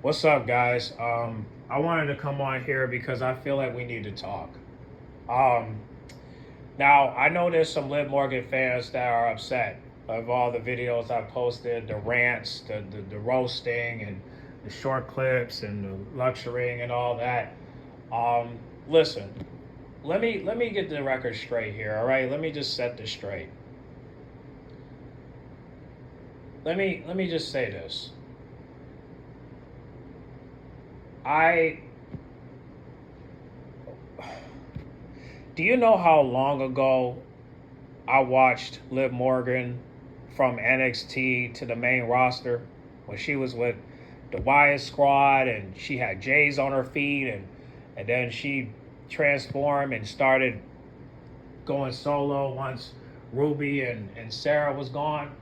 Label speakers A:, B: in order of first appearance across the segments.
A: What's up, guys? I wanted to come on here because I feel like we need to talk. Um, Now, I know there's some Liv Morgan fans that are upset of all the videos I posted, the rants, the roasting, and the short clips, and the lecturing, and all that. Um, Listen, let me get the record straight here. All right, let me just set this straight. Let me just say this. I Do you know how long ago I watched Liv Morgan from NXT to the main roster when she was with the Wyatt Squad and she had J's on her feet, and then she transformed and started going solo once Ruby and Sarah was gone.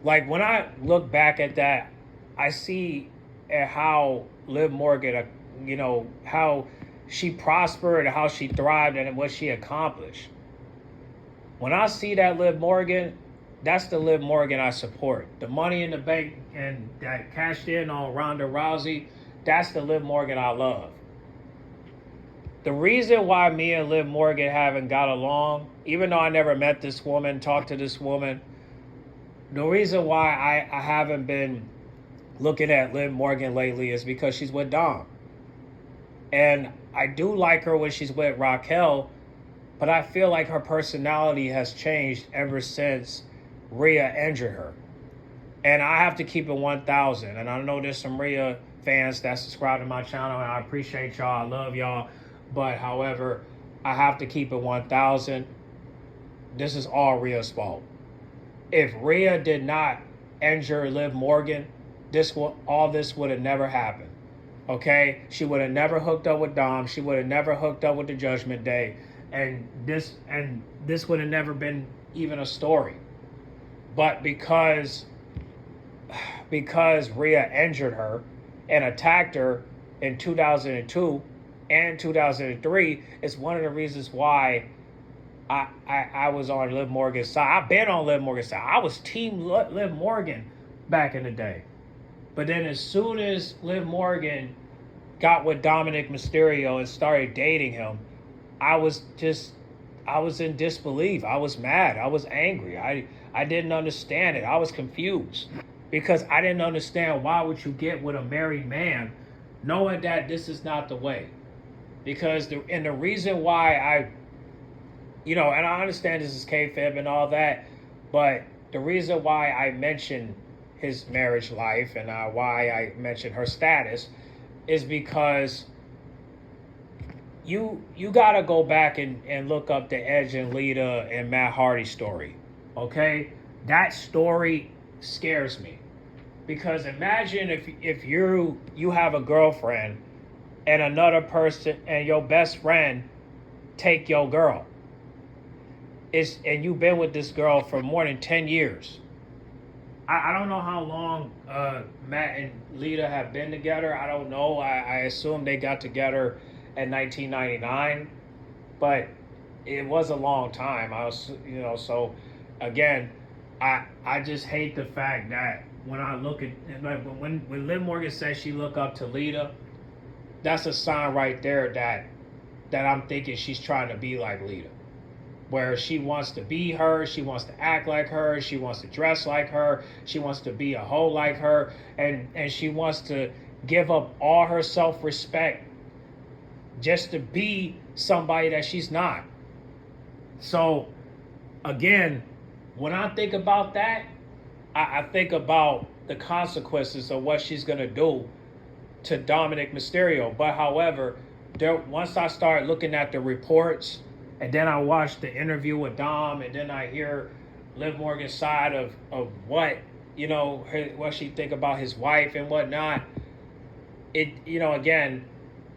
A: Like, when I look back at that, I see how Liv Morgan, how she prospered, how she thrived, and what she accomplished. When I see that Liv Morgan, that's the Liv Morgan I support. The Money in the Bank and that cashed in on Ronda Rousey, that's the Liv Morgan I love. The reason why me and Liv Morgan haven't got along, even though I never met this woman, talked to this woman, the reason why I haven't been looking at Liv Morgan lately is because she's with Dom. And I do like her when she's with Raquel, but I feel like her personality has changed ever since Rhea injured her. And I have to keep it 1,000. And I know there's some Rhea fans that subscribe to my channel, and I appreciate y'all. I love y'all. But however, I have to keep it 1,000. This is all Rhea's fault. If Rhea did not injure Liv Morgan, all this would have never happened. Okay? She would have never hooked up with Dom. She would have never hooked up with the Judgment Day. And this would have never been even a story. But because Rhea injured her and attacked her in 2002 and 2003, it's one of the reasons why I was on Liv Morgan's side. I've been on Liv Morgan's side. I was team Liv Morgan back in the day. But then as soon as Liv Morgan got with Dominic Mysterio and started dating him, I was in disbelief. I was mad. I was angry. I didn't understand it. I was confused because I didn't understand why would you get with a married man knowing that this is not the way. Because the reason why and I understand this is kayfabe and all that, but the reason why I mentioned his marriage life and why I mentioned her status is because you got to go back and look up the Edge and Lita and Matt Hardy story, okay? That story scares me because imagine if you have a girlfriend and another person and your best friend take your girl. And you've been with this girl for more than 10 years. I don't know how long Matt and Lita have been together. I don't know. I assume they got together in 1999, but it was a long time. So again, I just hate the fact that when I look at when Liv Morgan says she look up to Lita, that's a sign right there that I'm thinking she's trying to be like Lita. Where she wants to be her, she wants to act like her, she wants to dress like her, she wants to be a hoe like her, and she wants to give up all her self-respect just to be somebody that she's not. So, again, when I think about that, I think about the consequences of what she's going to do to Dominic Mysterio. But however, once I start looking at the reports, and then I watch the interview with Dom, and then I hear Liv Morgan's side of what, what she think about his wife and whatnot. Again,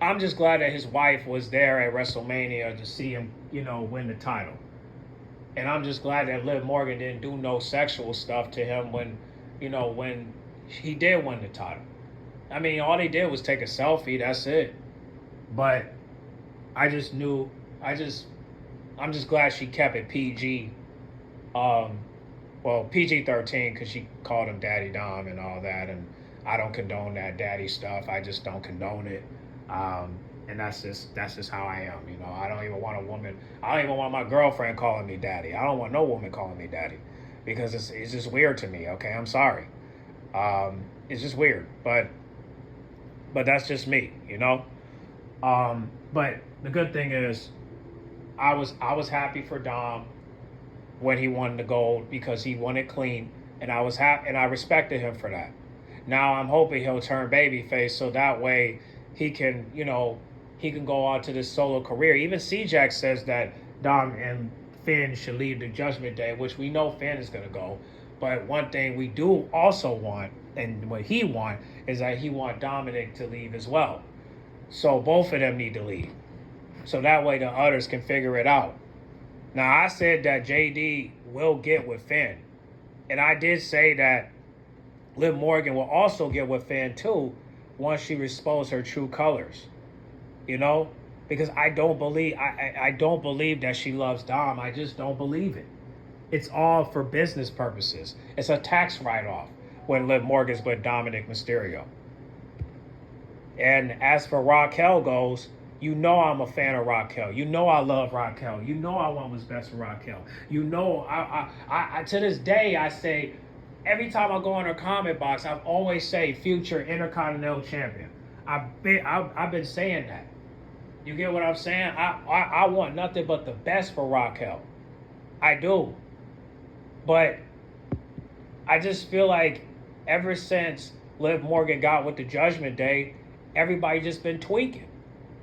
A: I'm just glad that his wife was there at WrestleMania to see him, win the title. And I'm just glad that Liv Morgan didn't do no sexual stuff to him when he did win the title. I mean, all he did was take a selfie, that's it. But I'm just glad she kept it PG. PG-13 because she called him Daddy Dom and all that. And I don't condone that daddy stuff. I just don't condone it. And that's just how I am. You know, I don't even want a woman. I don't even want my girlfriend calling me daddy. I don't want no woman calling me daddy, because it's just weird to me. Okay, I'm sorry. It's just weird, but that's just me. You know. But the good thing is, I was happy for Dom when he won the gold, because he won it clean, and I was happy and I respected him for that. Now I'm hoping he'll turn babyface, so that way he can, he can go on to this solo career. Even C-Jack says that Dom and Finn should leave the Judgment Day, which we know Finn is going to go. But one thing we do also want, and what he want, is that he want Dominic to leave as well. So both of them need to leave. So that way the others can figure it out. Now, I said that JD will get with Finn. And I did say that Liv Morgan will also get with Finn too, once she exposes her true colors. Because I don't believe that she loves Dom. I just don't believe it. It's all for business purposes. It's a tax write-off when Liv Morgan's with Dominic Mysterio. And as for Raquel goes, I'm a fan of Raquel. I love Raquel. I want what's best for Raquel. I to this day, I say, every time I go in her comment box, I always say future Intercontinental Champion. I've been saying that. You get what I'm saying? I want nothing but the best for Raquel. I do. But I just feel like ever since Liv Morgan got with the Judgment Day, everybody just been tweaking.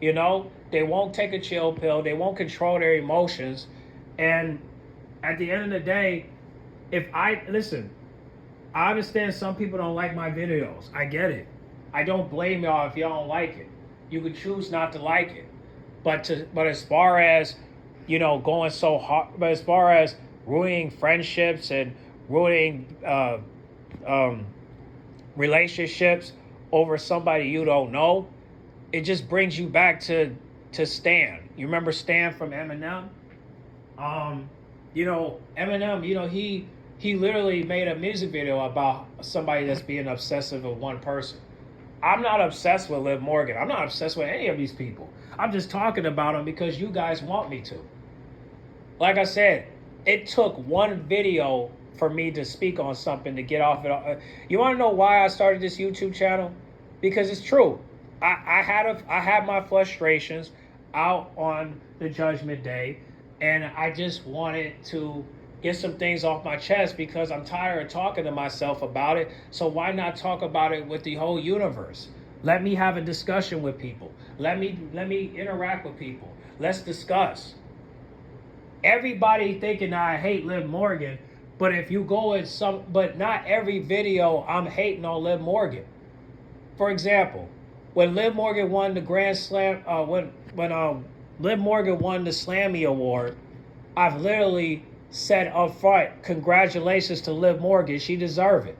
A: They won't take a chill pill. They won't control their emotions. And at the end of the day, I understand some people don't like my videos. I get it. I don't blame y'all if y'all don't like it. You could choose not to like it. But as far as, going so hard, but as far as ruining friendships and ruining relationships over somebody you don't know, it just brings you back to Stan. You remember Stan from Eminem? Eminem, he literally made a music video about somebody that's being obsessive with one person. I'm not obsessed with Liv Morgan. I'm not obsessed with any of these people. I'm just talking about them because you guys want me to. Like I said, it took one video for me to speak on something to get off it. You want to know why I started this YouTube channel? Because it's true. I had my frustrations out on the Judgment Day, and I just wanted to get some things off my chest because I'm tired of talking to myself about it. So why not talk about it with the whole universe? Let me have a discussion with people. Let me interact with people. Let's discuss. Everybody thinking that I hate Liv Morgan, but if you go in but not every video I'm hating on Liv Morgan. For example, when Liv Morgan won the Grand Slam, when Liv Morgan won the Slammy Award, I've literally said up front, congratulations to Liv Morgan, she deserved it.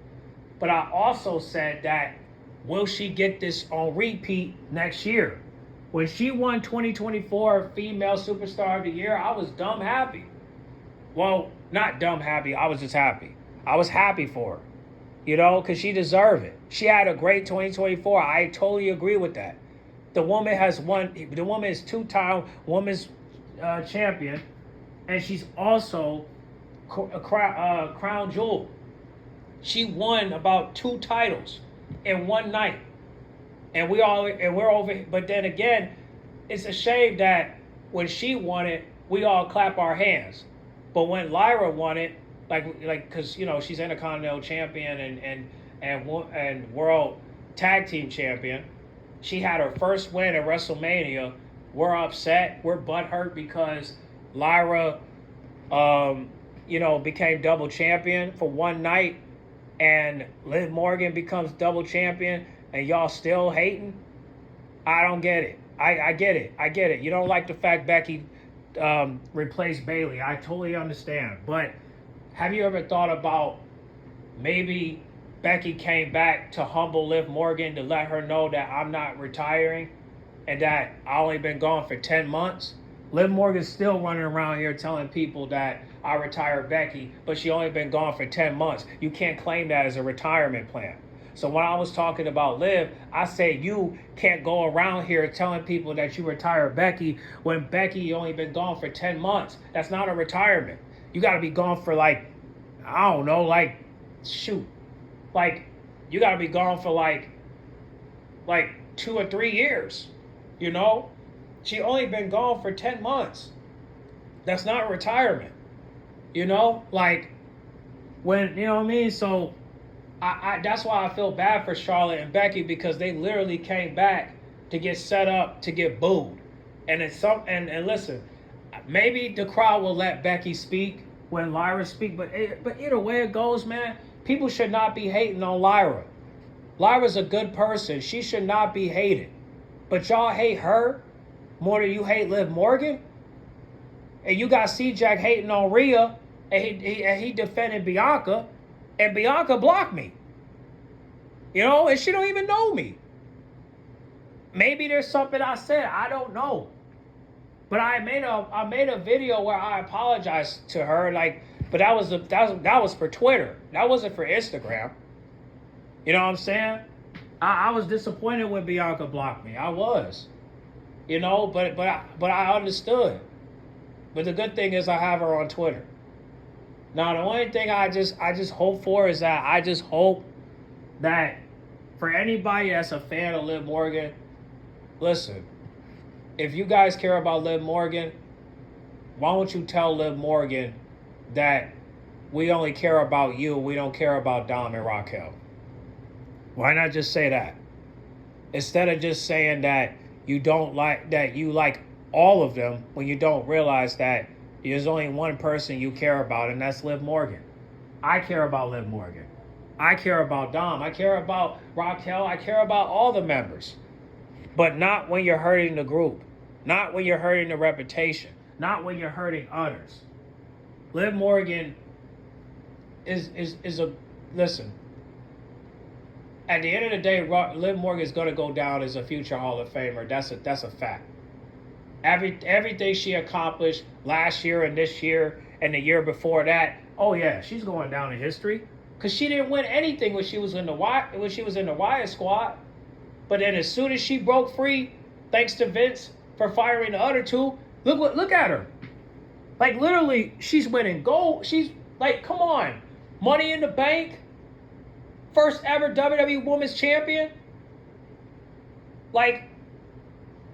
A: But I also said that, will she get this on repeat next year? When she won 2024 Female Superstar of the Year, I was dumb happy. Well, not dumb happy, I was just happy. I was happy for her. Because she deserved it. She had a great 2024. I totally agree with that. The woman is two-time women's champion, and she's also a crown jewel. She won about 2 titles in one night. And we're over. But then again, it's a shame that when she won it, we all clap our hands. But when Lyra won it, because she's Intercontinental Champion and World Tag Team Champion, she had her first win at WrestleMania. We're upset. We're butthurt because Lyra, became double champion for one night, and Liv Morgan becomes double champion, and y'all still hating. I don't get it. I get it. You don't like the fact Becky replaced Bayley. I totally understand, but have you ever thought about maybe Becky came back to humble Liv Morgan to let her know that I'm not retiring and that I only been gone for 10 months? Liv Morgan's still running around here telling people that I retired Becky, but she only been gone for 10 months. You can't claim that as a retirement plan. So when I was talking about Liv, I said you can't go around here telling people that you retired Becky when Becky only been gone for 10 months. That's not a retirement. You got to be gone for like, I don't know, like, shoot. Like, you got to be gone for like 2 or 3 years, you know? She only been gone for 10 months. That's not retirement, you know? Like, when, you know what I mean? So, I that's why I feel bad for Charlotte and Becky, because they literally came back to get set up to get booed. And it's and listen, maybe the crowd will let Becky speak when Lyra speak, but either way it goes, man, people should not be hating on Lyra. Lyra's a good person. She should not be hated. But y'all hate her more than you hate Liv Morgan? And you got C-Jack hating on Rhea, and he defended Bianca, and Bianca blocked me. You know, and she don't even know me. Maybe there's something I said, I don't know. But I made a video where I apologized to her, like, but that was for Twitter. That wasn't for Instagram. You know what I'm saying? I was disappointed when Bianca blocked me. I was. You know, but I understood. But the good thing is I have her on Twitter. Now the only thing I just hope for is that I just hope that for anybody that's a fan of Liv Morgan, listen, if you guys care about Liv Morgan, why don't you tell Liv Morgan that we only care about you, we don't care about Dom and Raquel? Why not just say that? Instead of just saying that you don't like, that you like all of them, when you don't realize that there's only one person you care about, and that's Liv Morgan. I care about Liv Morgan. I care about Dom. I care about Raquel. I care about all the members. But not when you're hurting the group. Not when you're hurting the reputation. Not when you're hurting others. Liv Morgan is a, listen, at the end of the day, Liv Morgan is going to go down as a future Hall of Famer. That's a fact. Everything she accomplished last year and this year and the year before that, oh yeah, she's going down in history. Because she didn't win anything when she was in the Wyatt squad. But then as soon as she broke free, thanks to Vince for firing the other two, look at her. Like, literally, she's winning gold. She's like, come on. Money in the Bank. First ever WWE Women's Champion. Like,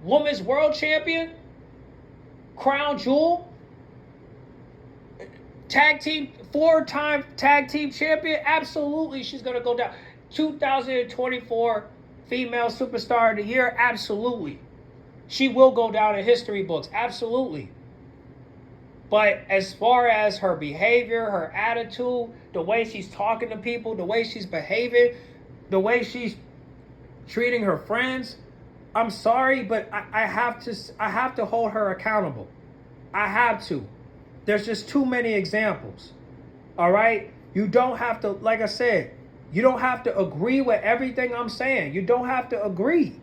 A: Women's World Champion. Crown Jewel. Four-time tag team champion. Absolutely, she's going to go down. 2024 Female Superstar of the Year. Absolutely. She will go down in history books. Absolutely. But as far as her behavior, her attitude, the way she's talking to people, the way she's behaving, the way she's treating her friends, I'm sorry, but I have to hold her accountable. I have to. There's just too many examples. All right? You don't have to, like I said, you don't have to agree with everything I'm saying. You don't have to agree.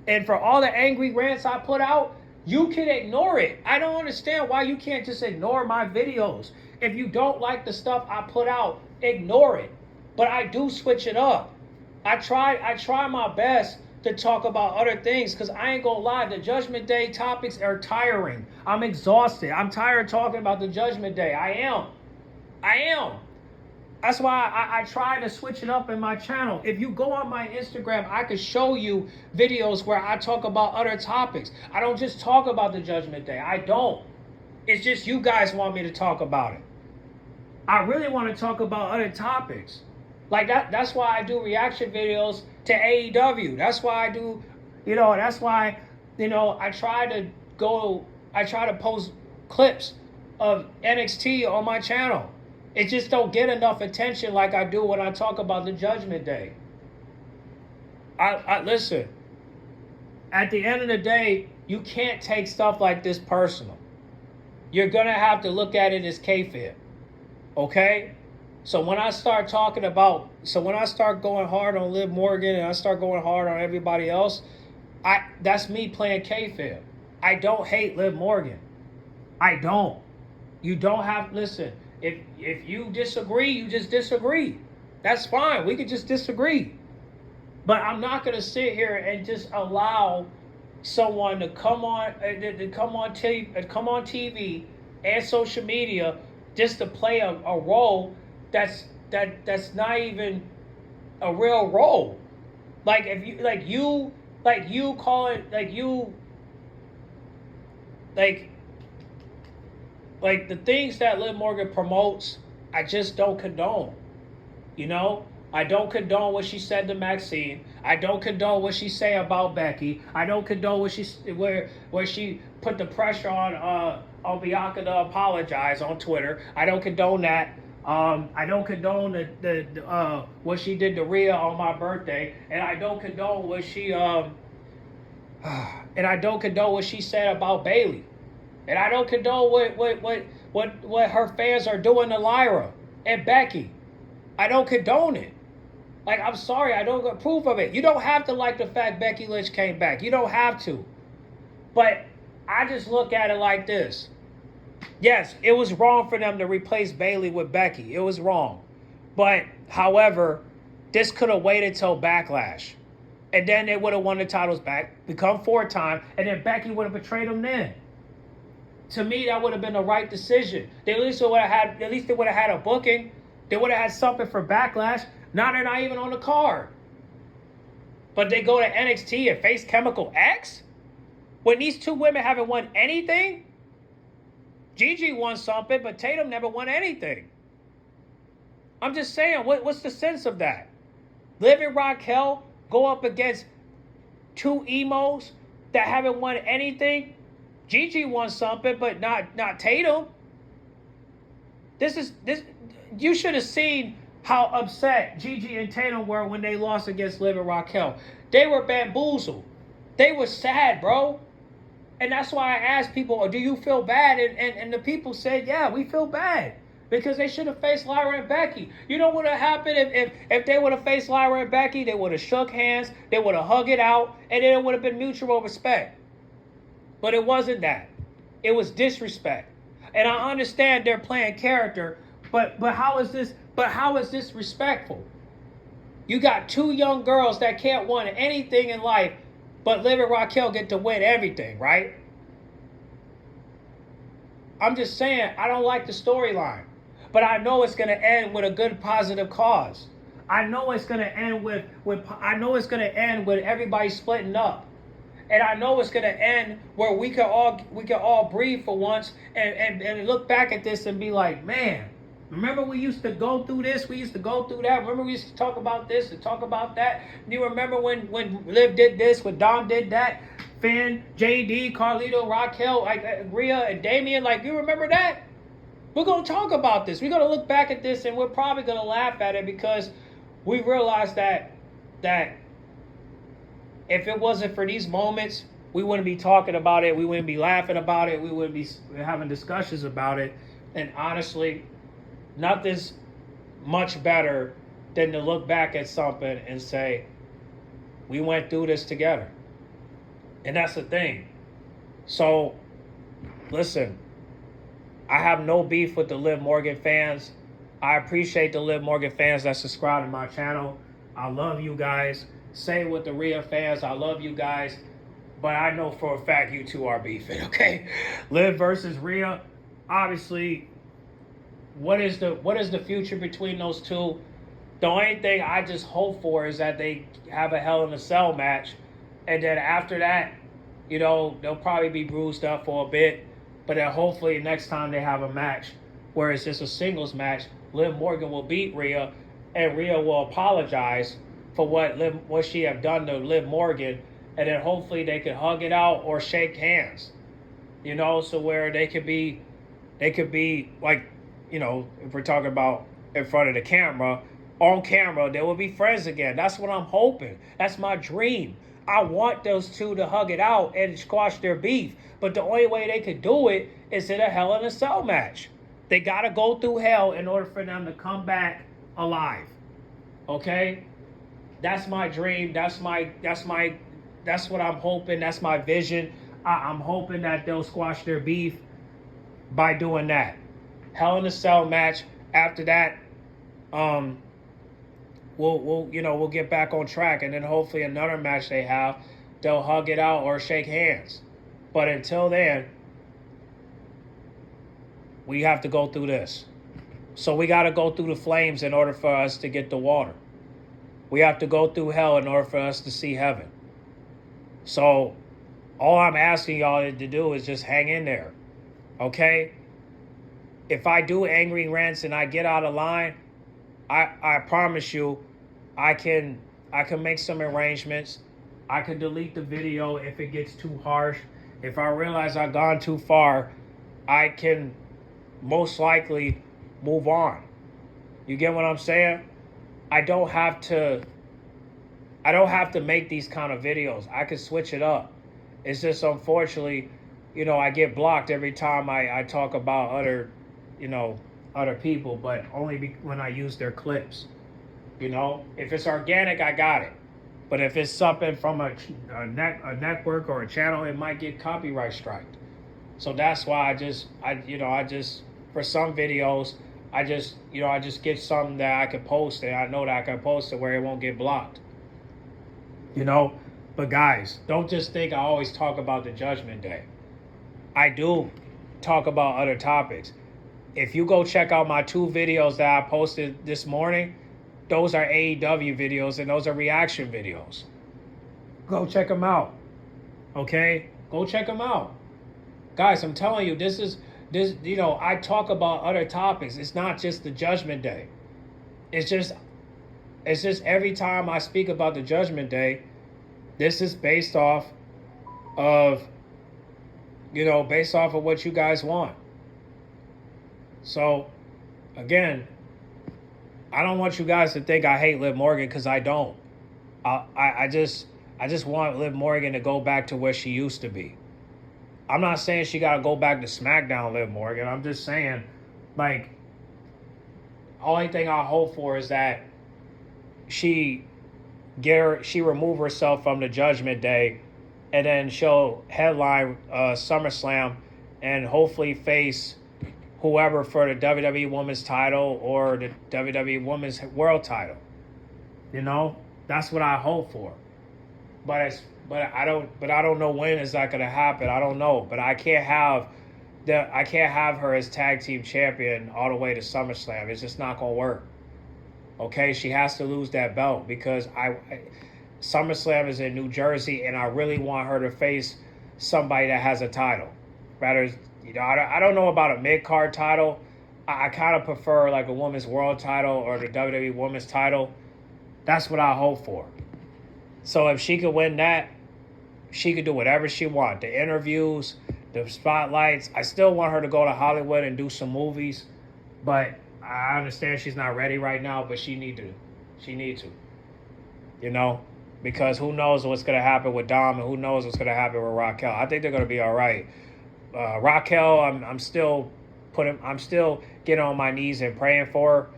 A: And for all the angry rants I put out, you can ignore it. I don't understand why you can't just ignore my videos. If you don't like the stuff I put out, ignore it. But I do switch it up. I try my best to talk about other things, because I ain't gonna lie, the Judgment Day topics are tiring. I'm exhausted. I'm tired of talking about the Judgment Day. I am. That's why I try to switch it up in my channel. If you go on my Instagram, I could show you videos where I talk about other topics. I don't just talk about the Judgment Day. I don't. It's just you guys want me to talk about it. I really want to talk about other topics. Like that's why I do reaction videos to AEW. That's why I do, that's why, I try to post clips of NXT on my channel. It just don't get enough attention like I do when I talk about the Judgment Day. I listen, at the end of the day, you can't take stuff like this personal. You're going to have to look at it as kayfabe. Okay? So when I start going hard on Liv Morgan and I start going hard on everybody else, that's me playing kayfabe. I don't hate Liv Morgan. I don't. You don't have, listen, if you disagree, you just disagree. That's fine. We could just disagree. But I'm not gonna sit here and just allow someone to come on TV and social media just to play a role that's not even a real role. Like if you like you call it like like the things that Liv Morgan promotes, I just don't condone. You know, I don't condone what she said to Maxine. I don't condone what she say about Becky. I don't condone where she put the pressure on Bianca to apologize on Twitter. I don't condone that. I don't condone the what she did to Rhea on my birthday, and I don't condone what she and I don't condone what she said about Bayley, and I don't condone what her fans are doing to Lyra and Becky. I don't condone it. Like, I'm sorry, I don't approve of it. You don't have to like the fact Becky Lynch came back. You don't have to. But I just look at it like this. Yes, it was wrong for them to replace Bayley with Becky. It was wrong. But, however, this could have waited till Backlash. And then they would have won the titles back, become 4-time, and then Becky would have betrayed them then. To me, that would have been the right decision. At least they would have had a booking. They would have had something for Backlash. Now they're not even on the card. But they go to NXT and face Chemical X? When these two women haven't won anything? Gigi won something, but Tatum never won anything. I'm just saying, what's the sense of that? Liv and Raquel go up against two emos that haven't won anything? Gigi won something, but not Tatum. This. You should have seen how upset Gigi and Tatum were when they lost against Liv and Raquel. They were bamboozled. They were sad, bro. And that's why I asked people, do you feel bad? And the people said, yeah, we feel bad. Because they should have faced Lyra and Becky. You know what would have happened if they would have faced Lyra and Becky? They would have shook hands, they would have hugged it out, and then it would have been mutual respect. But it wasn't that. It was disrespect. And I understand they're playing character, but how is this respectful? You got two young girls that can't win anything in life, but Liv and Raquel get to win everything, right? I'm just saying, I don't like the storyline. But I know it's going to end with a good positive cause. I know it's going to end with everybody splitting up. And I know it's going to end where we can all breathe for once and look back at this and be like, man, remember we used to go through this, we used to go through that. Remember we used to talk about this and talk about that. Do you remember when Liv did this, when Dom did that? Finn, JD, Carlito, Raquel, Rhea, and Damian, like, you remember that? We're going to talk about this. We're going to look back at this and we're probably going to laugh at it because we realize that if it wasn't for these moments, we wouldn't be talking about it. We wouldn't be laughing about it. We wouldn't be having discussions about it. And honestly, nothing's much better than to look back at something and say, we went through this together. And that's the thing. So, listen, I have no beef with the Liv Morgan fans. I appreciate the Liv Morgan fans that subscribe to my channel. I love you guys. Same with the Rhea fans. I love you guys. But I know for a fact you two are beefing, okay? Liv versus Rhea. Obviously, what is the future between those two? The only thing I just hope for is that they have a Hell in a Cell match. And then after that, you know, they'll probably be bruised up for a bit. But then hopefully next time they have a match where it's just a singles match, Liv Morgan will beat Rhea and Rhea will apologize for what she have done to Liv Morgan. And then hopefully they could hug it out or shake hands. You know, so where they could be like, you know, if we're talking about in front of the camera, on camera, they will be friends again. That's what I'm hoping. That's my dream. I want those two to hug it out and squash their beef. But the only way they could do it is in a Hell in a Cell match. They got to go through hell in order for them to come back alive. Okay? That's my dream. That's what I'm hoping. That's my vision. I'm hoping that they'll squash their beef by doing that. Hell in a Cell match. After that, we'll get back on track, and then hopefully another match they have, they'll hug it out or shake hands. But until then, we have to go through this. So we got to go through the flames in order for us to get the water. We have to go through hell in order for us to see heaven. So all I'm asking y'all to do is just hang in there, okay? If I do angry rants and I get out of line, I promise you, I can make some arrangements. I can delete the video if it gets too harsh. If I realize I've gone too far, I can most likely move on. You get what I'm saying? I don't have to make these kind of videos. I can switch it up. It's just unfortunately, I get blocked every time I talk about other people, but only when I use their clips. If it's organic, I got it. But if it's something from a network or a channel, it might get copyright striked. So that's why I just for some videos, I just get something that I can post, and I know that I can post it where it won't get blocked. But guys, don't just think I always talk about the Judgment Day. I do talk about other topics. If you go check out my 2 videos that I posted this morning, those are AEW videos and those are reaction videos. Go check them out. Okay? Go check them out. Guys, I'm telling you, I talk about other topics. It's not just the Judgment Day. It's just every time I speak about the Judgment Day, this is based off of what you guys want. So, again, I don't want you guys to think I hate Liv Morgan, because I don't. I just want Liv Morgan to go back to where she used to be. I'm not saying she got to go back to SmackDown, Liv Morgan. I'm just saying, only thing I hope for is that she remove herself from the Judgment Day, and then she'll headline SummerSlam and hopefully face whoever for the WWE Women's title or the WWE Women's World title. That's what I hope for. But I don't know when is that going to happen. I don't know. But I can't have her as tag team champion all the way to SummerSlam. It's just not going to work. Okay, she has to lose that belt, because SummerSlam is in New Jersey, and I really want her to face somebody that has a title. Rather, I don't know about a mid-card title. I kind of prefer like a women's world title or the WWE women's title. That's what I hope for. So if she could win that, she could do whatever she wants. The interviews, the spotlights. I still want her to go to Hollywood and do some movies, but I understand she's not ready right now, but she need to. Because who knows what's going to happen with Dom, and who knows what's going to happen with Raquel. I think they're going to be all right. Raquel, I'm still getting on my knees and praying for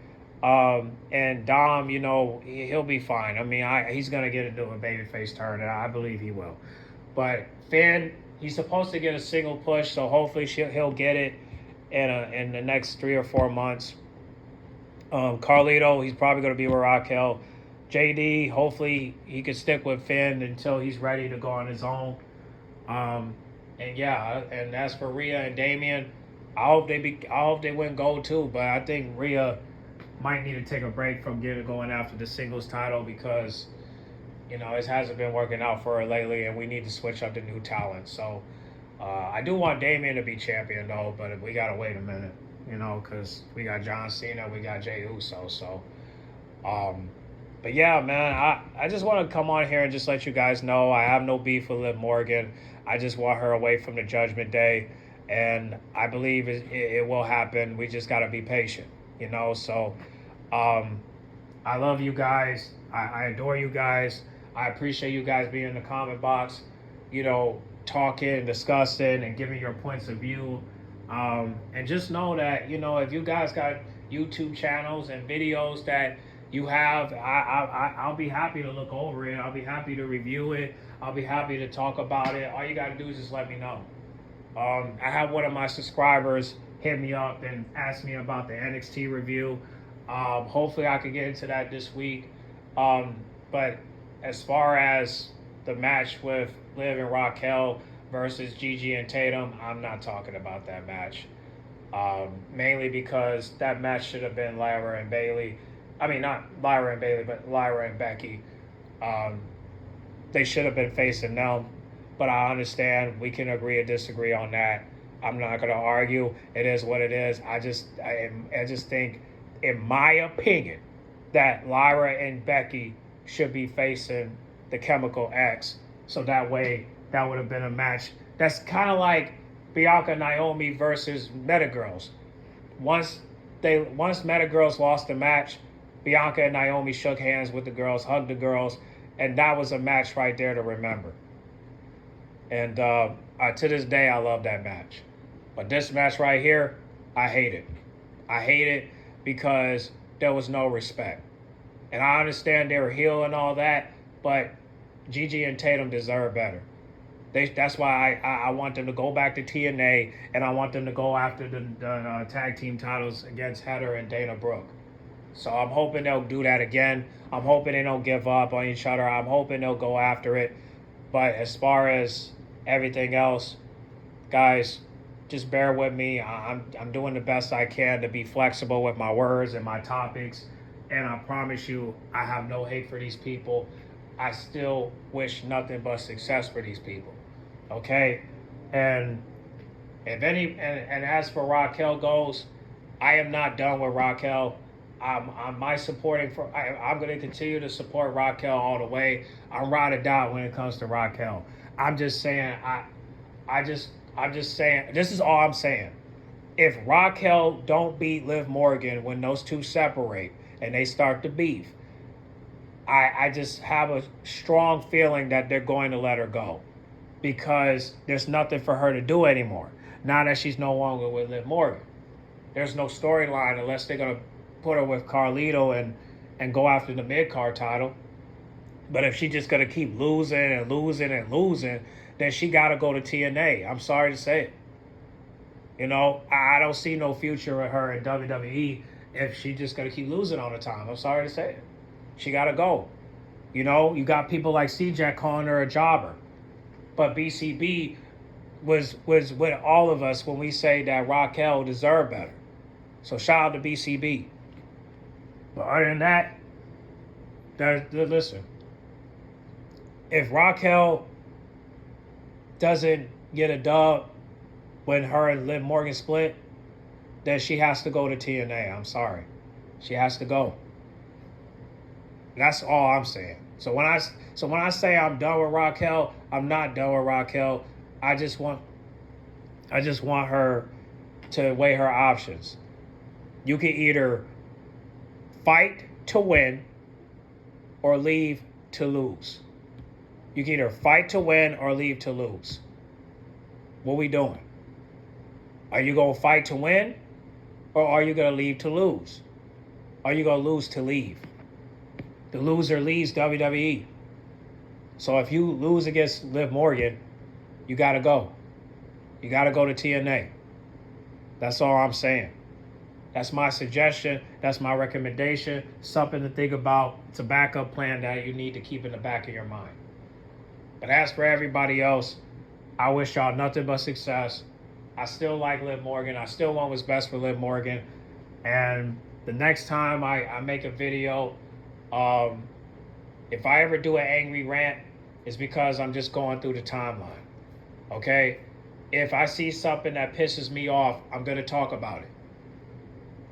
A: her. And Dom, he'll be fine. I mean, he's going to get into a babyface turn, and I believe he will. But Finn, he's supposed to get a single push, so hopefully he'll get it in the next 3 or 4 months. Carlito, he's probably going to be with Raquel. JD, hopefully he can stick with Finn until he's ready to go on his own. And as for Rhea and Damian, I hope they win gold too. But I think Rhea might need to take a break from going after the singles title, because it hasn't been working out for her lately, and we need to switch up the new talent. So I do want Damian to be champion though, but we gotta wait a minute, because we got John Cena, we got Jey Uso. So, but yeah, man, I just want to come on here and just let you guys know I have no beef with Liv Morgan. I just want her away from the Judgment Day, and I believe it will happen. We just got to be patient, So I love you guys. I adore you guys. I appreciate you guys being in the comment box, talking, discussing, and giving your points of view. And just know that, if you guys got YouTube channels and videos that you have, I'll be happy to look over it. I'll be happy to review it. I'll be happy to talk about it. All you got to do is just let me know. I have one of my subscribers hit me up and ask me about the NXT review. Hopefully I can get into that this week. But as far as the match with Liv and Raquel versus Gigi and Tatum, I'm not talking about that match. Mainly because that match should have been Lyra and Bailey. I mean, not Lyra and Bailey, but Lyra and Becky. Um, they should have been facing them. But I understand we can agree or disagree on that. I'm not going to argue. It is what it is. I just think, in my opinion, that Lyra and Becky should be facing the Chemical X. So that way, that would have been a match. That's kind of like Bianca Naomi versus Metagirls. Once Metagirls lost the match, Bianca and Naomi shook hands with the girls, hugged the girls, and that was a match right there to remember. And to this day, I love that match. But this match right here, I hate it. I hate it because there was no respect. And I understand they were heel and all that, but Gigi and Tatum deserve better. That's why I want them to go back to TNA, and I want them to go after the tag team titles against Heather and Dana Brooke. So I'm hoping they'll do that again. I'm hoping they don't give up on each other. I'm hoping they'll go after it. But as far as everything else, guys, just bear with me. I'm doing the best I can to be flexible with my words and my topics. And I promise you, I have no hate for these people. I still wish nothing but success for these people. Okay? And as for Raquel goes, I am not done with Raquel. I'm going to continue to support Raquel all the way. I'm ride or die when it comes to Raquel. I'm just saying, I'm just saying, this is all I'm saying. If Raquel don't beat Liv Morgan when those two separate and they start to beef, I just have a strong feeling that they're going to let her go because there's nothing for her to do anymore. Now that she's no longer with Liv Morgan, there's no storyline unless they're going to put her with Carlito and go after the mid-card title. But if she's just going to keep losing and losing and losing, then she got to go to TNA. I'm sorry to say it. You know, I don't see no future with her in WWE if she's just going to keep losing all the time. I'm sorry to say it. She got to go. You know, you got people like CJ calling her a jobber. But BCB was with all of us when we say that Raquel deserved better. So shout out to BCB. But other than that, listen. If Raquel doesn't get a dub when her and Liv Morgan split, then she has to go to TNA. I'm sorry. She has to go. That's all I'm saying. So when I say I'm done with Raquel, I'm not done with Raquel. I just want her to weigh her options. You can either fight to win or leave to lose. You can either fight to win or leave to lose. What we doing? Are you going to fight to win or are you going to leave to lose? Are you going to lose to leave? The loser leaves WWE. So if you lose against Liv Morgan, you got to go. You got to go to TNA. That's all I'm saying. That's my suggestion. That's my recommendation. Something to think about. It's a backup plan that you need to keep in the back of your mind. But as for everybody else, I wish y'all nothing but success. I still like Liv Morgan. I still want what's best for Liv Morgan. And the next time I make a video, if I ever do an angry rant, it's because I'm just going through the timeline. Okay? If I see something that pisses me off, I'm going to talk about it.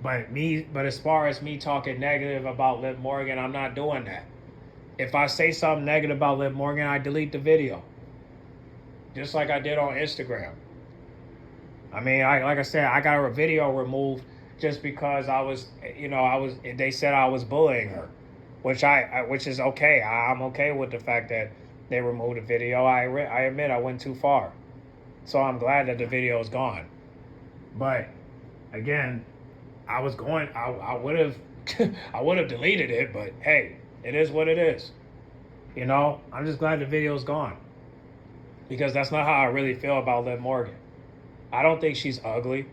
A: But as far as me talking negative about Liv Morgan, I'm not doing that. If I say something negative about Liv Morgan, I delete the video. Just like I did on Instagram. I mean, like I said, I got a video removed just because they said I was bullying her, which is okay. I'm okay with the fact that they removed the video. I admit I went too far. So I'm glad that the video is gone. But again, I would have I would have deleted it, but hey, it is what it is. You know, I'm just glad the video is gone. Because that's not how I really feel about Liv Morgan. I don't think she's ugly.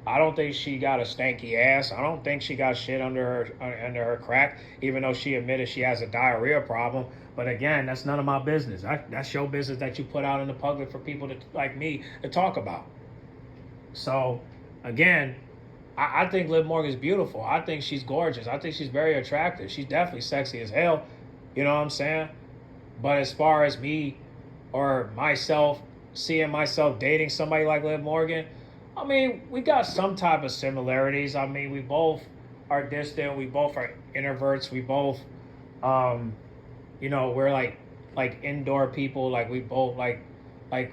A: I don't think she got a stanky ass. I don't think she got shit under her crack, even though she admitted she has a diarrhea problem. But again, that's none of my business. That's your business that you put out in the public for people to like me to talk about. So, again, I think Liv Morgan's beautiful. I think she's gorgeous. I think she's very attractive. She's definitely sexy as hell. You know what I'm saying? But as far as me or myself seeing myself dating somebody like Liv Morgan, I mean, we got some type of similarities. I mean, we both are distant. We both are introverts. We both, um, we're like indoor people. Like we both like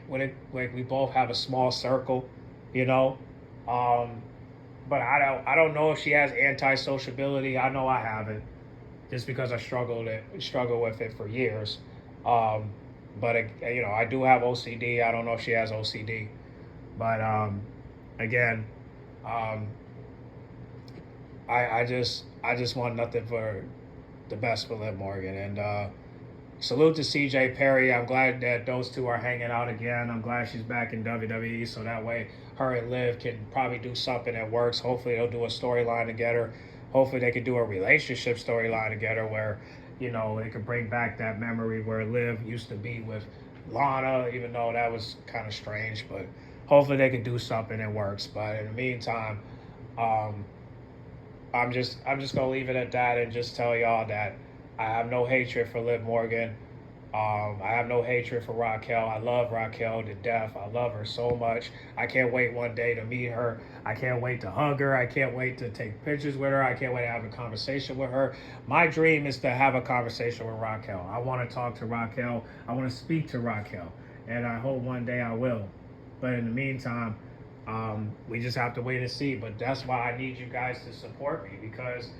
A: when it like we both have a small circle, you know. Um, but I don't know if she has anti-sociability. I know I haven't, just because I struggled with it for years. Um, but I do have OCD. I don't know if she has OCD, but again, um, I just want nothing for the best for Liv Morgan. And salute to CJ Perry. I'm glad that those two are hanging out again. I'm glad she's back in WWE, so that way her and Liv can probably do something that works. Hopefully they'll do a storyline together. Hopefully they could do a relationship storyline together where, they could bring back that memory where Liv used to be with Lana, even though that was kind of strange. But hopefully they can do something that works. But in the meantime, um, I'm just gonna leave it at that and just tell y'all that I have no hatred for Liv Morgan. I have no hatred for Raquel. I love Raquel to death. I love her so much. I can't wait one day to meet her. I can't wait to hug her. I can't wait to take pictures with her. I can't wait to have a conversation with her. My dream is to have a conversation with Raquel. I want to talk to Raquel. I want to speak to Raquel. And I hope one day I will. But in the meantime, we just have to wait and see. But that's why I need you guys to support me, because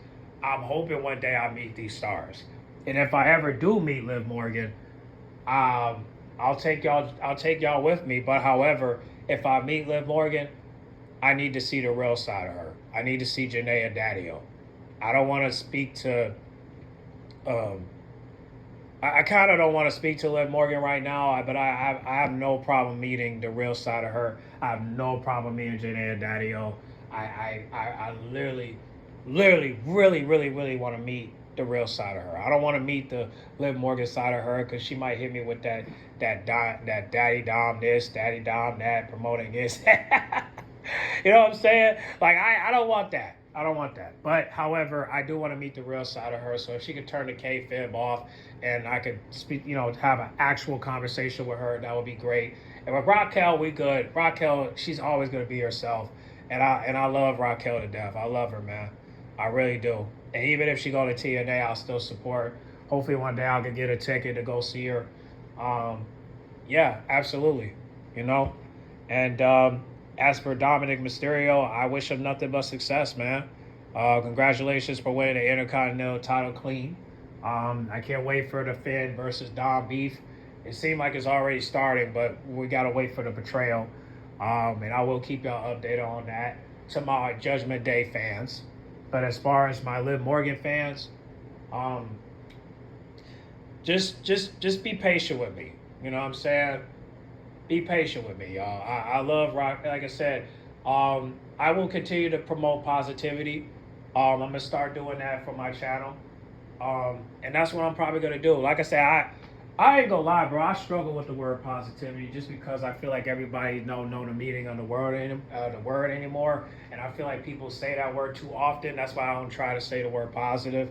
A: I'm hoping one day I meet these stars. And if I ever do meet Liv Morgan, I'll take y'all. I'll take y'all with me. But however, if I meet Liv Morgan, I need to see the real side of her. I need to see Janae Daddio. I don't want to speak to. Um, I kind of don't want to speak to Liv Morgan right now, but I have no problem meeting the real side of her. I have no problem meeting Janae Daddio. I literally, really, really, really want to meet the real side of her. I don't want to meet the Liv Morgan side of her, because she might hit me with that daddy dom this, daddy dom that, promoting this. You know what I'm saying? Like I don't want that. I don't want that. But however, I do want to meet the real side of her. So if she could turn the kayfabe off and I could speak, have an actual conversation with her, that would be great. And with Raquel, we good. Raquel, she's always gonna be herself. And I love Raquel to death. I love her, man. I really do. And even if she go to TNA, I'll still support. Hopefully one day I could get a ticket to go see her. Um, yeah, absolutely. You know? And as for Dominic Mysterio, I wish him nothing but success, man. Congratulations for winning the Intercontinental title clean. I can't wait for the Finn versus Dom beef. It seemed like it's already starting, but we got to wait for the betrayal. And I will keep y'all updated on that to my Judgment Day fans. But as far as my Liv Morgan fans, um, just be patient with me. You know what I'm saying? Be patient with me, y'all. I love rock. Like I said, I will continue to promote positivity. I'm gonna start doing that for my channel, and that's what I'm probably gonna do. Like I said, I ain't gonna lie, bro. I struggle with the word positivity just because I feel like everybody know the meaning of the word anymore, and I feel like people say that word too often. That's why I don't try to say the word positive.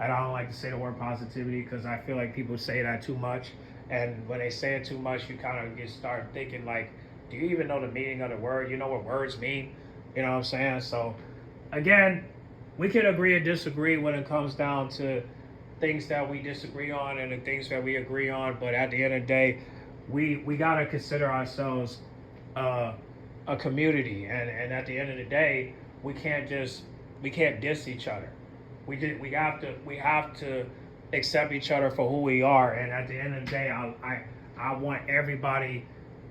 A: I don't like to say the word positivity because I feel like people say that too much. And when they say it too much, you kind of start thinking like, do you even know the meaning of the word? You know what words mean? You know what I'm saying? So, again, we can agree and disagree when it comes down to things that we disagree on and the things that we agree on. But at the end of the day, we got to consider ourselves a community. And at the end of the day, we can't diss each other. We have to accept each other for who we are. And at the end of the day, I want everybody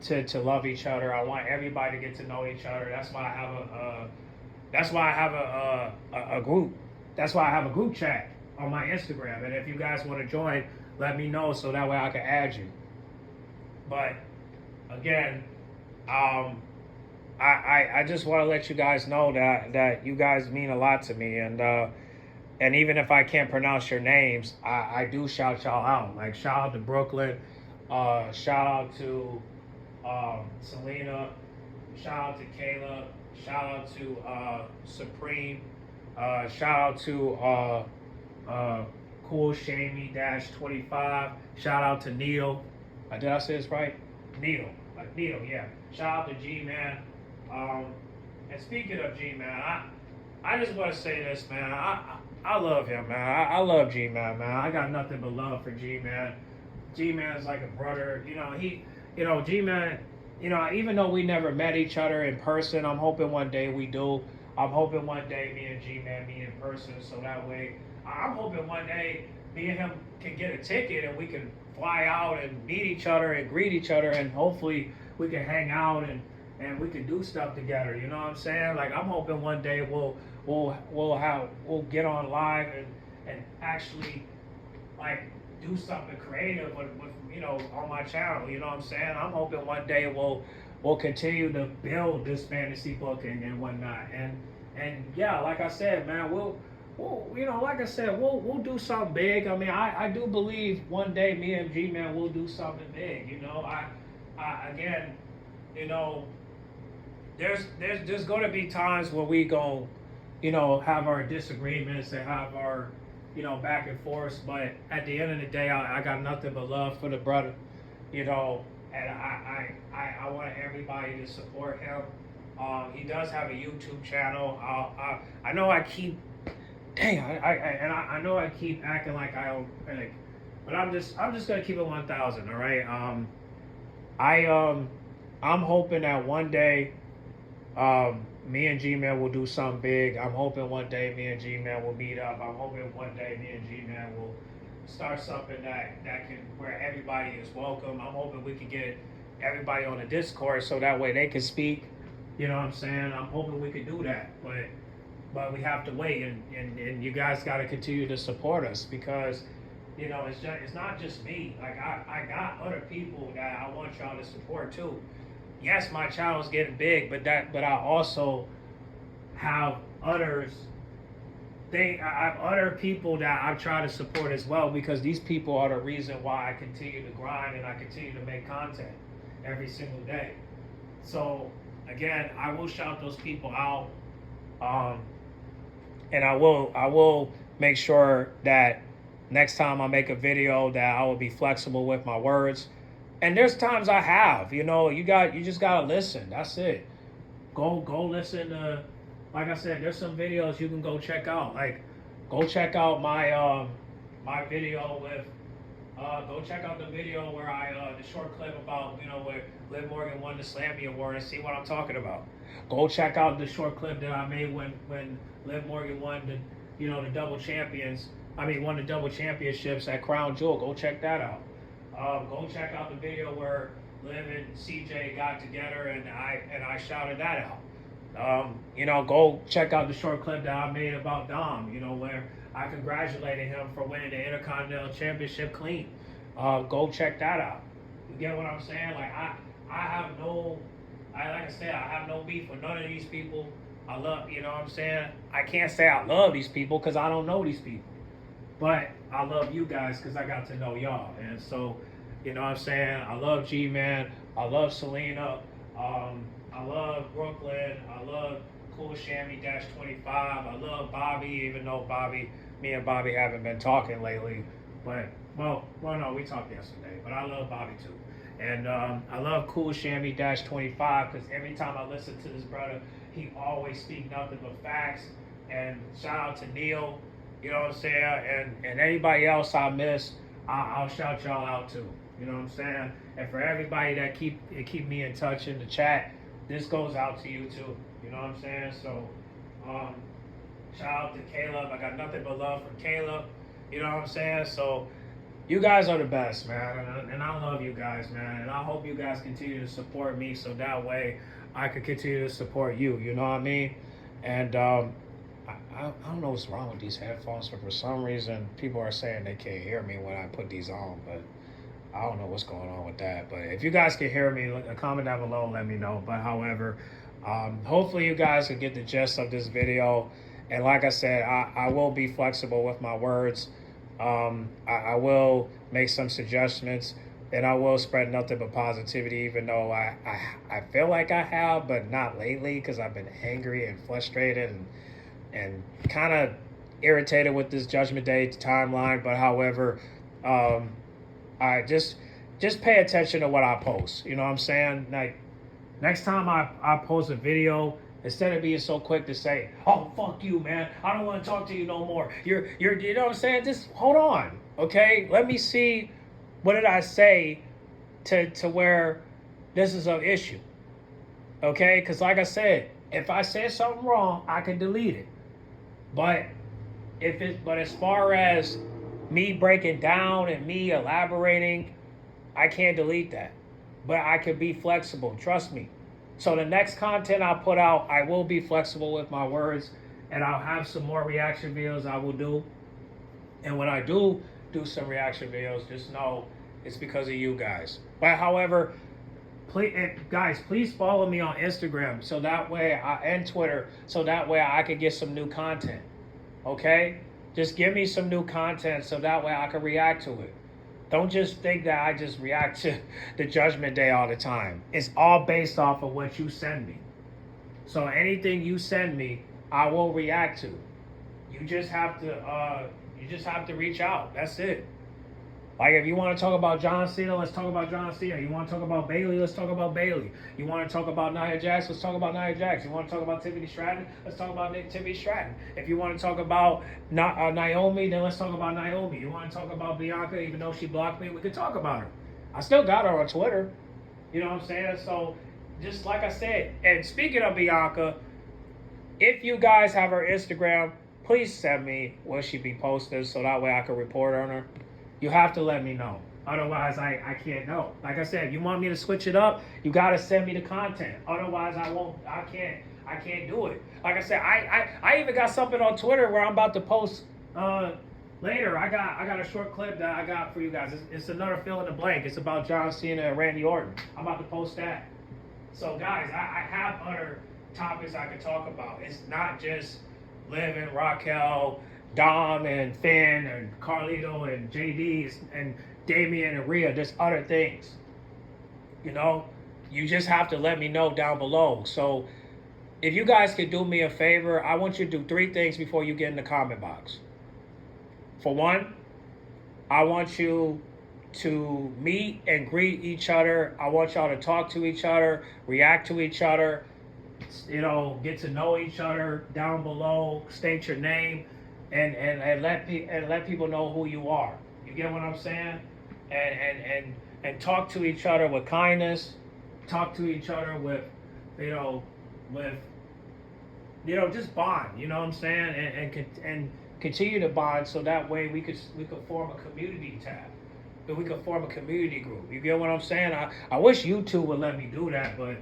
A: to love each other. I want everybody to get to know each other. That's why I have a group. That's why I have a group chat on my Instagram. And if you guys want to join, let me know so that way I can add you. But again, I just want to let you guys know that you guys mean a lot to me, and even if I can't pronounce your names, I do shout y'all out. Like shout out to Brooklyn, shout out to Selena, shout out to Caleb, shout out to Supreme, shout out to Cool Shamey Dash 25, shout out to Needle. Did I say this right? Needle, Needle, yeah. Shout out to G Man. And speaking of G Man, I just want to say this, man. I love him, man. I love G Man, man. I got nothing but love for G Man. G Man is like a brother. G Man. Even though we never met each other in person, I'm hoping one day we do. I'm hoping one day me and G Man meet in person, so that way, I'm hoping one day me and him can get a ticket and we can fly out and meet each other and greet each other, and hopefully we can hang out and we can do stuff together. You know what I'm saying? Like I'm hoping one day we'll get on live and actually like do something creative with on my channel. You know what I'm saying? I'm hoping one day we'll continue to build this fantasy book and whatnot. And yeah, like I said, man, we'll like I said, we'll do something big. I mean, I do believe one day me and G Man will do something big. I again, there's going to be times where we go, have our disagreements and have our, back and forth. But at the end of the day, I got nothing but love for the brother, and I want everybody to support him. He does have a YouTube channel. I know I keep, I know I keep acting like I don't, but I'm just gonna keep it 1,000. All right. I'm hoping that one day, me and G-Man will do something big. I'm hoping one day me and G-Man will meet up. I'm hoping one day me and G-Man will start something that can, where everybody is welcome. I'm hoping we can get everybody on the Discord so that way they can speak. You know what I'm saying? I'm hoping we can do that, but we have to wait, and you guys got to continue to support us, because it's not just me. Like I got other people that I want y'all to support too. Yes, my channel's getting big, but I also have others. I have other people that I try to support as well, because these people are the reason why I continue to grind and I continue to make content every single day. So again, I will shout those people out, and I will make sure that next time I make a video that I will be flexible with my words. And there's times I have, you just gotta listen. That's it. Go listen to, like I said, there's some videos you can go check out. Like, go check out my my video with, go check out the video where the short clip about, where Liv Morgan won the Slammy Award, and see what I'm talking about. Go check out the short clip that I made when Liv Morgan won the double champions. Won the double championships at Crown Jewel. Go check that out. Go check out the video where Liv and CJ got together and I shouted that out. Go check out the short clip that I made about Dom, where I congratulated him for winning the Intercontinental Championship clean. Go check that out. You get what I'm saying? Like I have no, like I said, I have no beef with none of these people. I love, what I'm saying? I can't say I love these people because I don't know these people. But I love you guys because I got to know y'all. And so, what I'm saying? I love G-Man. I love Selena. I love Brooklyn. I love Cool Shammy Dash 25. I love Bobby, even though me and Bobby haven't been talking lately. But, well, no, we talked yesterday. But I love Bobby too. And I love Cool Shammy Dash 25 because every time I listen to this brother, he always speaks nothing but facts. And shout out to Neil. You know what I'm saying? And anybody else I miss, I'll shout y'all out too. You know what I'm saying? And for everybody that keep me in touch in the chat, this goes out to you too. You know what I'm saying? So, shout out to Caleb. I got nothing but love for Caleb. You know what I'm saying? So, you guys are the best, man. And I love you guys, man. And I hope you guys continue to support me so that way I can continue to support you. You know what I mean? And, I don't know what's wrong with these headphones, but for some reason, people are saying they can't hear me when I put these on, but I don't know what's going on with that. But if you guys can hear me, comment down below and let me know. But however, Hopefully you guys can get the gist of this video. And like I said, I will be flexible with my words. I will make some suggestions, and I will spread nothing but positivity, even though I feel like I have, but not lately, because I've been angry and frustrated and kind of irritated with this Judgment Day timeline. But however, I just pay attention to what I post. You know what I'm saying? Like, next time I post a video, instead of being so quick to say, "Oh, fuck you, man, I don't want to talk to you no more," you know what I'm saying? Just hold on, okay? Let me see, what did I say to where this is an issue, okay? Because like I said, if I said something wrong, I can delete it. But but as far as me breaking down and me elaborating, I can't delete that. But I can be flexible, trust me. So the next content I put out, I will be flexible with my words, and I'll have some more reaction videos I will do. And when I do some reaction videos, just know it's because of you guys. But however, guys, please follow me on Instagram so that way and Twitter, so that way I can get some new content. Okay? Just give me some new content so that way I can react to it. Don't just think that I just react to the Judgment Day all the time. It's all based off of what you send me. So anything you send me, I will react to. You just have to reach out. That's it. Like, if you want to talk about John Cena, let's talk about John Cena. You want to talk about Bayley, let's talk about Bayley. You want to talk about Nia Jax, let's talk about Nia Jax. You want to talk about Tiffany Stratton, let's talk about Tiffany Stratton. If you want to talk about Naomi, then let's talk about Naomi. You want to talk about Bianca, even though she blocked me, we can talk about her. I still got her on Twitter. You know what I'm saying? So, just like I said, and speaking of Bianca, if you guys have her Instagram, please send me what she be posting so that way I can report on her. You have to let me know. Otherwise, I can't know. Like I said, if you want me to switch it up, you got to send me the content. Otherwise, I can't do it. Like I said, I even got something on Twitter where I'm about to post later. I got a short clip that I got for you guys. It's another fill in the blank. It's about John Cena and Randy Orton. I'm about to post that. So guys, I have other topics I could talk about. It's not just Liv and Raquel, Dom and Finn and Carlito and JD and Damian and Rhea. There's other things. You know, you just have to let me know down below. So if you guys could do me a favor, I want you to do 3 things before you get in the comment box. For one, I want you to meet and greet each other. I want y'all to talk to each other, react to each other, you know, get to know each other down below, state your name, and let people know who you are. You get what I'm saying? And talk to each other with kindness. Talk to each other with just bond. You know what I'm saying? And continue to bond so that way we could form a community tab. That we could form a community group. You get what I'm saying? I wish YouTube would let me do that, but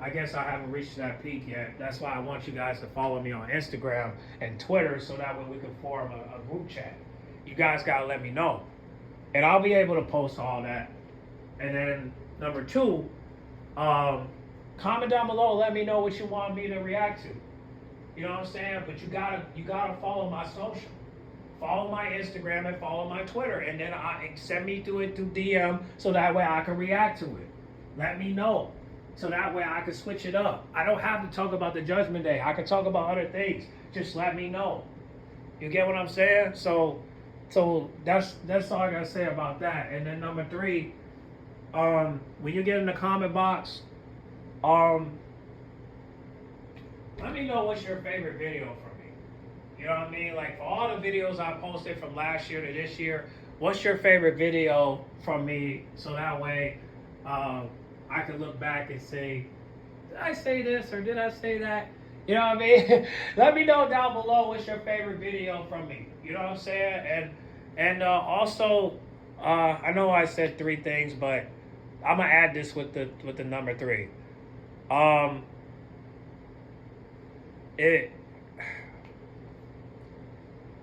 A: I guess I haven't reached that peak yet. That's why I want you guys to follow me on Instagram and Twitter so that way we can form a group chat. You guys got to let me know. And I'll be able to post all that. And then number 2, comment down below. Let me know what you want me to react to. You know what I'm saying? But you gotta follow my social. Follow my Instagram and follow my Twitter. And then send me through DM so that way I can react to it. Let me know. So that way I can switch it up. I don't have to talk about the Judgment Day. I can talk about other things. Just let me know. You get what I'm saying? So that's all I gotta say about that. And then number 3, when you get in the comment box, let me know what's your favorite video from me. You know what I mean? Like, for all the videos I posted from last year to this year, what's your favorite video from me? So that way, I can look back and say, did I say this or did I say that? You know what I mean? Let me know down below what's your favorite video from me. You know what I'm saying? And also, I know I said 3 things, but I'm gonna add this with the number 3. I'm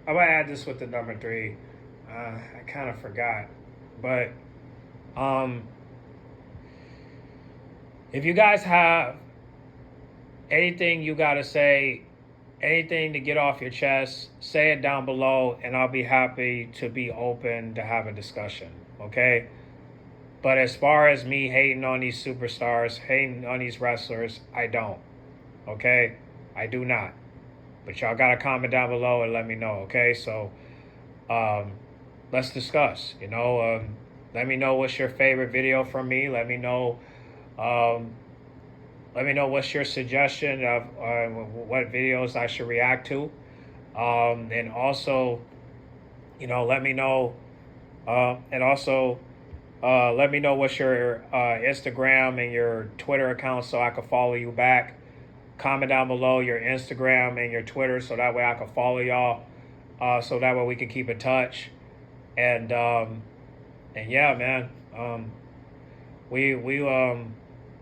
A: gonna add this with the number 3. I kind of forgot, but if you guys have anything you got to say, anything to get off your chest, say it down below, and I'll be happy to be open to have a discussion. Okay? But as far as me hating on these superstars, hating on these wrestlers, I don't. Okay? I do not. But y'all got to comment down below and let me know. Okay? So, let's discuss. Let me know what's your favorite video from me. Um, let me know what's your suggestion of what videos I should react to. And also, let me know. And also, let me know what's your Instagram and your Twitter account so I can follow you back. Comment down below your Instagram and your Twitter so that way I can follow y'all. So that way we can keep in touch. And yeah, man.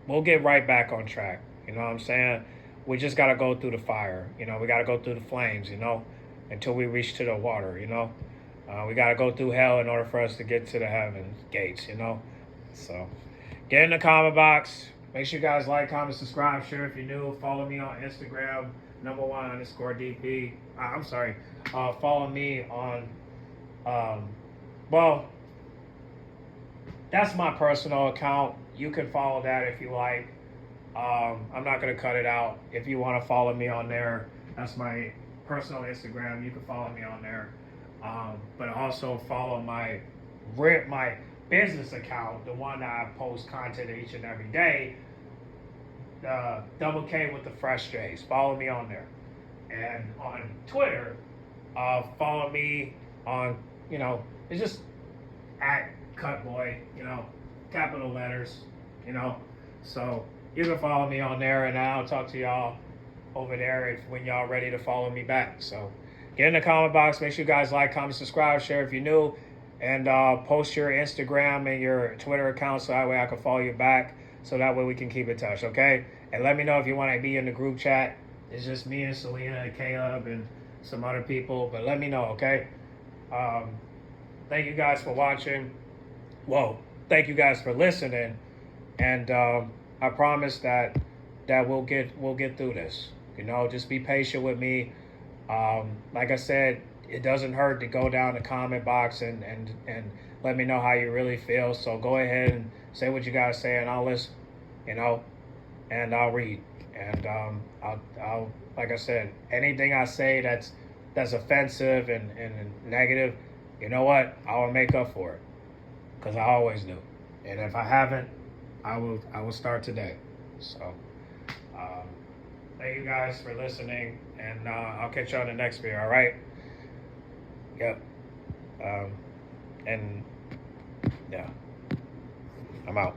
A: We'll get right back on track. You know what I'm saying? We just gotta go through the fire. We gotta go through the flames. Until we reach to the water. We gotta go through hell in order for us to get to the heaven gates. So get in the comment box. Make sure you guys like, comment, subscribe, share if you're new. Follow me on Instagram, #1_DP. I'm sorry. Follow me on. Well, that's my personal account. You can follow that if you like. I'm not going to cut it out. If you want to follow me on there, that's my personal Instagram. You can follow me on there. But also follow my business account, the one that I post content each and every day. Double K with the Fresh Jays. Follow me on there. And on Twitter, follow me on, it's just at Cutboy, capital letters, So you can follow me on there, and I'll talk to y'all over there when y'all ready to follow me back. So get in the comment box. Make sure you guys like, comment, subscribe, share if you're new, and post your Instagram and your Twitter account so that way I can follow you back. So that way we can keep in touch, okay? And let me know if you want to be in the group chat. It's just me and Selena and Caleb and some other people, but let me know, okay? Thank you guys for watching. Whoa, thank you guys for listening. And I promise that we'll get through this. Just be patient with me. Like I said, it doesn't hurt to go down the comment box and let me know how you really feel. So go ahead and say what you gotta say, and I'll listen. And I'll read. And I'll like I said, anything I say that's offensive and negative, you know what? I will make up for it, because I always do. And if I haven't, I will start today. So thank you guys for listening, and I'll catch you on the next video. All right? Yep. And yeah, I'm out.